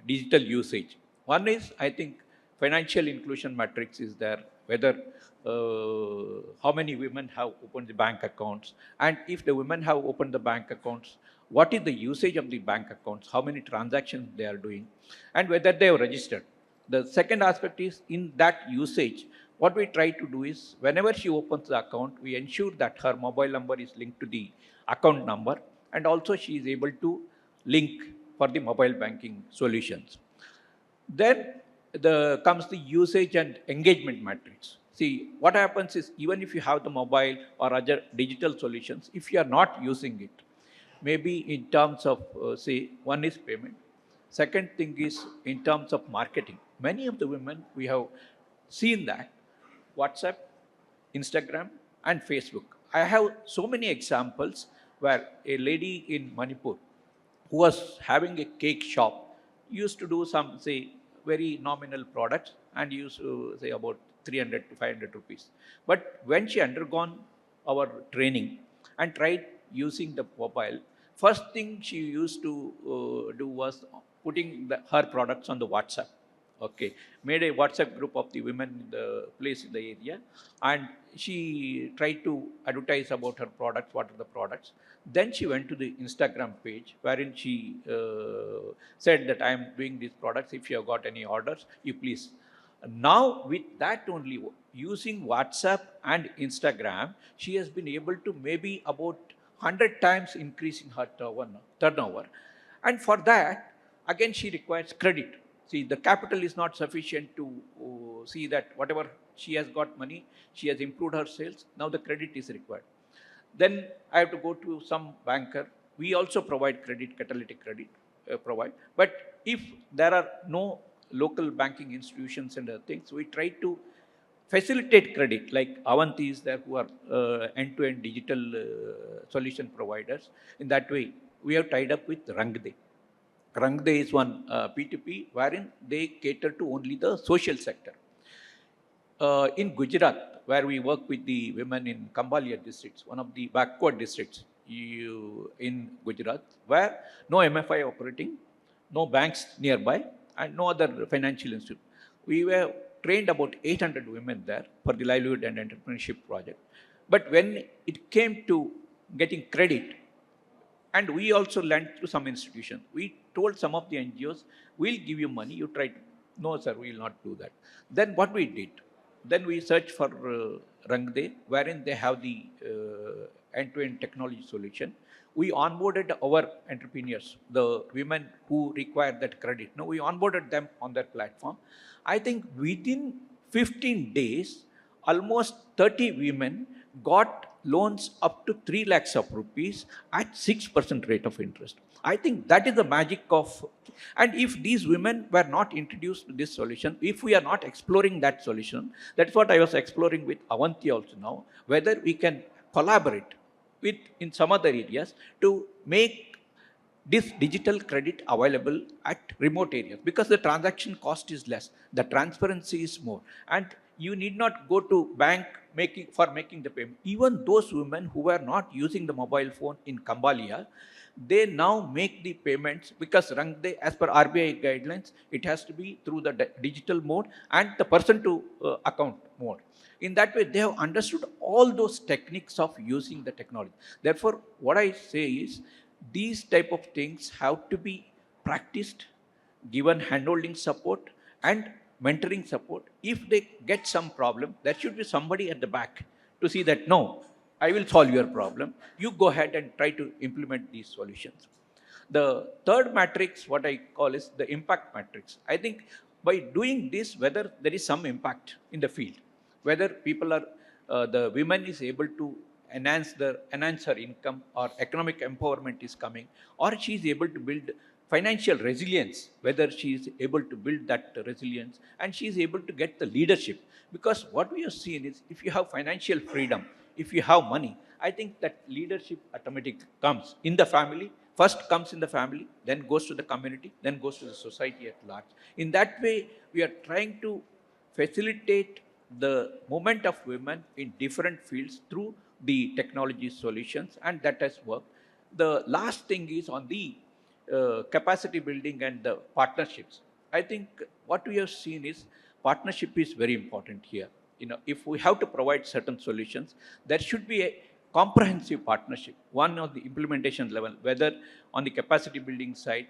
digital usage. One is, I think, financial inclusion matrix is there, whether how many women have opened the bank accounts, and if the women have opened the bank accounts, what is the usage of the bank accounts, how many transactions they are doing, and whether they have registered. The second aspect is, in that usage, what we try to do is, whenever she opens the account, we ensure that her mobile number is linked to the account number, and also she is able to link for the mobile banking solutions. Then comes the usage and engagement matrix. See, what happens is, even if you have the mobile or other digital solutions, if you are not using it, maybe in terms of, say, one is payment. Second thing is in terms of marketing. Many of the women, we have seen that WhatsApp, Instagram, and Facebook. I have so many examples where a lady in Manipur who was having a cake shop used to do some, say, very nominal products and used to say about 300 to 500 rupees. But when she undergone our training and tried using the mobile, first thing she used to do was putting her products on the WhatsApp okay, made a WhatsApp group of the women in the place in the area, and she tried to advertise about her products, what are the products. Then she went to the Instagram page wherein she said that I am doing these products. If you have got any orders, you please. Now with that only, using WhatsApp and Instagram, she has been able to maybe about 100 times increasing her turnover. And for that, again, she requires credit. See, the capital is not sufficient to see that whatever she has got money, she has improved her sales. Now the credit is required. Then I have to go to some banker. We also provide credit, catalytic credit, provide. But if there are no local banking institutions and other things, we try to facilitate credit, like Avanti is there, who are end-to-end digital solution providers. In that way, we have tied up with Rangde. Rangde is one P2P wherein they cater to only the social sector. In Gujarat, where we work with the women in Kambalia districts, one of the backward districts in Gujarat, where no MFI operating, no banks nearby, and no other financial institute. We were trained about 800 women there for the livelihood and entrepreneurship project. But when it came to getting credit, and we also lent to some institutions, we told some of the NGOs, we'll give you money, you try to. No, sir, we will not do that. Then what we did? Then we searched for Rangde, wherein they have the end-to-end technology solution. We onboarded our entrepreneurs, the women who require that credit. Now we onboarded them on that platform. I think within 15 days, almost 30 women got loans up to 3 lakhs of rupees at 6% rate of interest. I think that is the magic of, and if these women were not introduced to this solution, if we are not exploring that solution, that's what I was exploring with Avanti also now, whether we can collaborate with in some other areas to make this digital credit available at remote areas, because the transaction cost is less, the transparency is more, and you need not go to bank making the payment. Even those women who were not using the mobile phone in Kambalia, they now make the payments, because Rangde, as per RBI guidelines, it has to be through the digital mode and the person to account mode. In that way, they have understood all those techniques of using the technology. Therefore, what I say is, these type of things have to be practiced, given handholding support and mentoring support. If they get some problem, there should be somebody at the back to see that, no, I will solve your problem. You go ahead and try to implement these solutions. The third matrix, what I call is the impact matrix. I think by doing this, whether there is some impact in the field, whether people are, the women is able to enhance her income, or economic empowerment is coming, or she is able to build financial resilience, whether she is able to build that resilience, and she is able to get the leadership. Because what we have seen is, if you have financial freedom, if you have money, I think that leadership automatically comes in the family. First comes in the family, then goes to the community, then goes to the society at large. In that way, we are trying to facilitate the movement of women in different fields through the technology solutions, and that has worked. The last thing is on the capacity building and the partnerships. I think what we have seen is partnership is very important here. If we have to provide certain solutions, there should be a comprehensive partnership. One on the implementation level, whether on the capacity building side,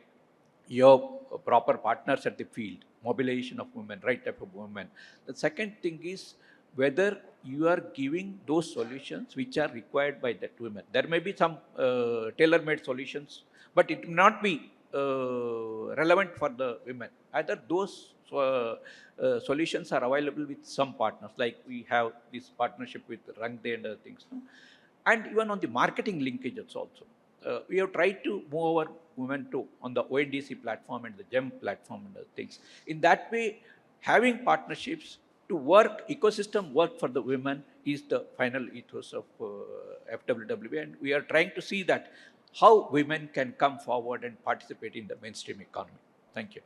your proper partners at the field, mobilization of women, right type of women. The second thing is whether you are giving those solutions which are required by that women. There may be some tailor-made solutions, but it may not be relevant for the women. Either those solutions are available with some partners, like we have this partnership with Rangde and other things. And even on the marketing linkages also. We have tried to move our women on the ONDC platform and the GEM platform and other things. In that way, having partnerships to work, ecosystem work for the women is the final ethos of FWW, and we are trying to see that how women can come forward and participate in the mainstream economy. Thank you.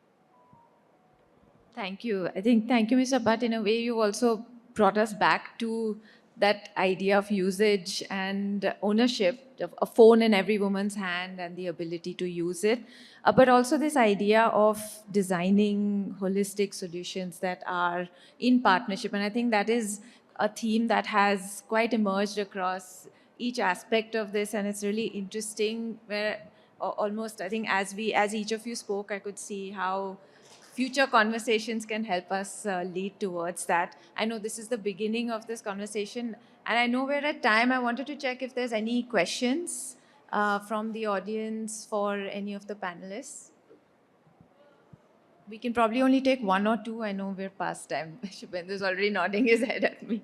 Thank you. Thank you, Mr. Bhatt. In a way, you also brought us back to that idea of usage and ownership of a phone in every woman's hand and the ability to use it, but also this idea of designing holistic solutions that are in partnership. And I think that is a theme that has quite emerged across each aspect of this, and it's really interesting where almost, I think, as each of you spoke, I could see how future conversations can help us lead towards that. I know this is the beginning of this conversation, and I know we're at time. I wanted to check if there's any questions from the audience for any of the panelists. We can probably only take one or two. I know we're past time. Shubhendu is already nodding his head at me.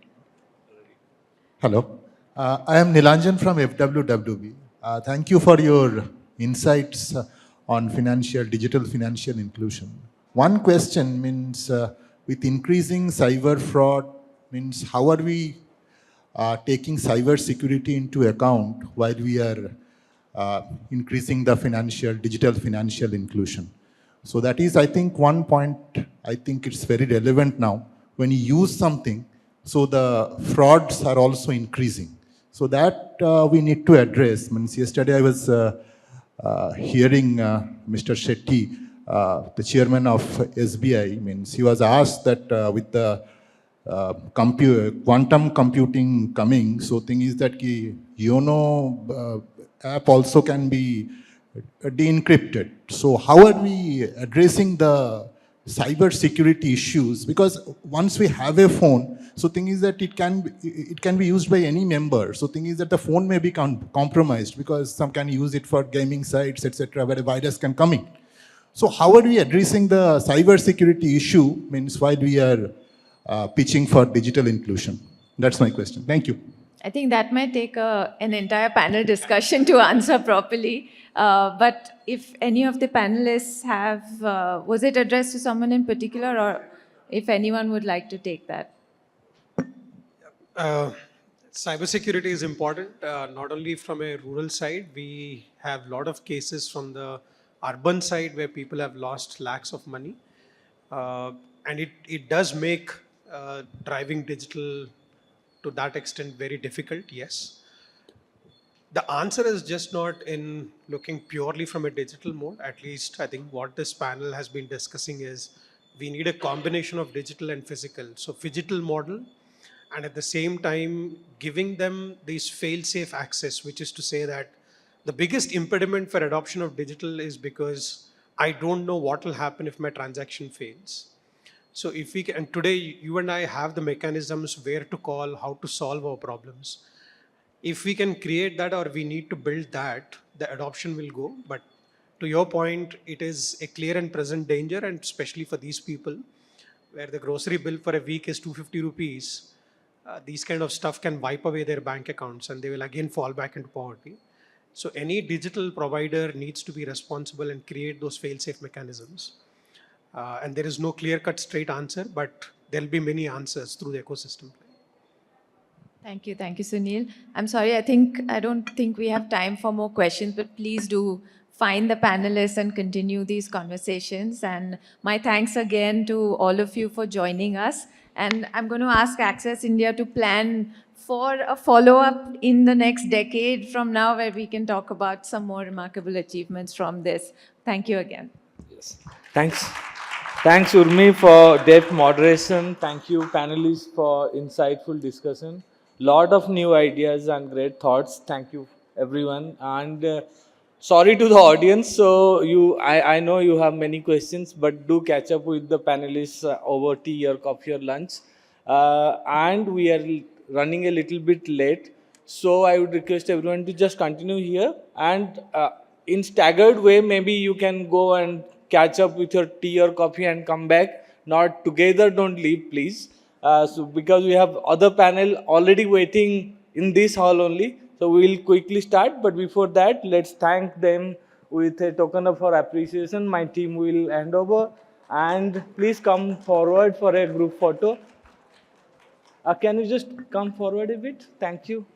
Hello, I am Nilanjan from FWWB. Thank you for your insights on digital financial inclusion. One question means with increasing cyber fraud, means how are we taking cyber security into account while we are increasing the digital financial inclusion? So that is, I think, one point. I think it's very relevant now. When you use something, so the frauds are also increasing. So that we need to address. Means yesterday I was hearing Mr. Shetty, the chairman of SBI, means he was asked that with the quantum computing coming, so thing is that YONO app also can be de-encrypted. So how are we addressing the cyber security issues? Because once we have a phone, so thing is that it can be used by any member. So thing is that the phone may be compromised because some can use it for gaming sites, etc., where a virus can come in. So how are we addressing the cyber security issue, means while we are pitching for digital inclusion? That's my question. Thank you. I think that might take an entire panel discussion to answer properly. But if any of the panelists have, was it addressed to someone in particular, or if anyone would like to take that? Cybersecurity is important, not only from a rural side. We have a lot of cases from the urban side where people have lost lakhs of money. And it does make driving digital to that extent very difficult, yes. The answer is just not in looking purely from a digital mode. At least I think what this panel has been discussing is we need a combination of digital and physical. So phygital model, and at the same time giving them this fail-safe access, which is to say that the biggest impediment for adoption of digital is because I don't know what will happen if my transaction fails. So if we can, and today you and I have the mechanisms where to call, how to solve our problems. If we can create that, or we need to build that, the adoption will go. But to your point, it is a clear and present danger, and especially for these people where the grocery bill for a week is 250 rupees, these kind of stuff can wipe away their bank accounts and they will again fall back into poverty. So any digital provider needs to be responsible and create those fail-safe mechanisms. And there is no clear-cut straight answer, but there'll be many answers through the ecosystem. Thank you, Sunil. I'm sorry, I don't think we have time for more questions, but please do find the panelists and continue these conversations. And my thanks again to all of you for joining us. And I'm going to ask Access India to plan for a follow-up in the next decade from now, where we can talk about some more remarkable achievements from this. Thank you again. Yes. Thanks. Thanks, Urmi, for depth moderation. Thank you, panelists, for insightful discussion. Lot of new ideas and great thoughts. Thank you, everyone. And sorry to the audience. So I know you have many questions, but do catch up with the panelists over tea or coffee or lunch. And we are running a little bit late. So I would request everyone to just continue here. And in staggered way, maybe you can go and catch up with your tea or coffee and come back. Not together, don't leave, please. So because we have other panel already waiting in this hall only. So we will quickly start. But before that, let's thank them with a token of our appreciation. My team will hand over. And please come forward for a group photo. Can you just come forward a bit? Thank you.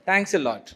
Thanks a lot.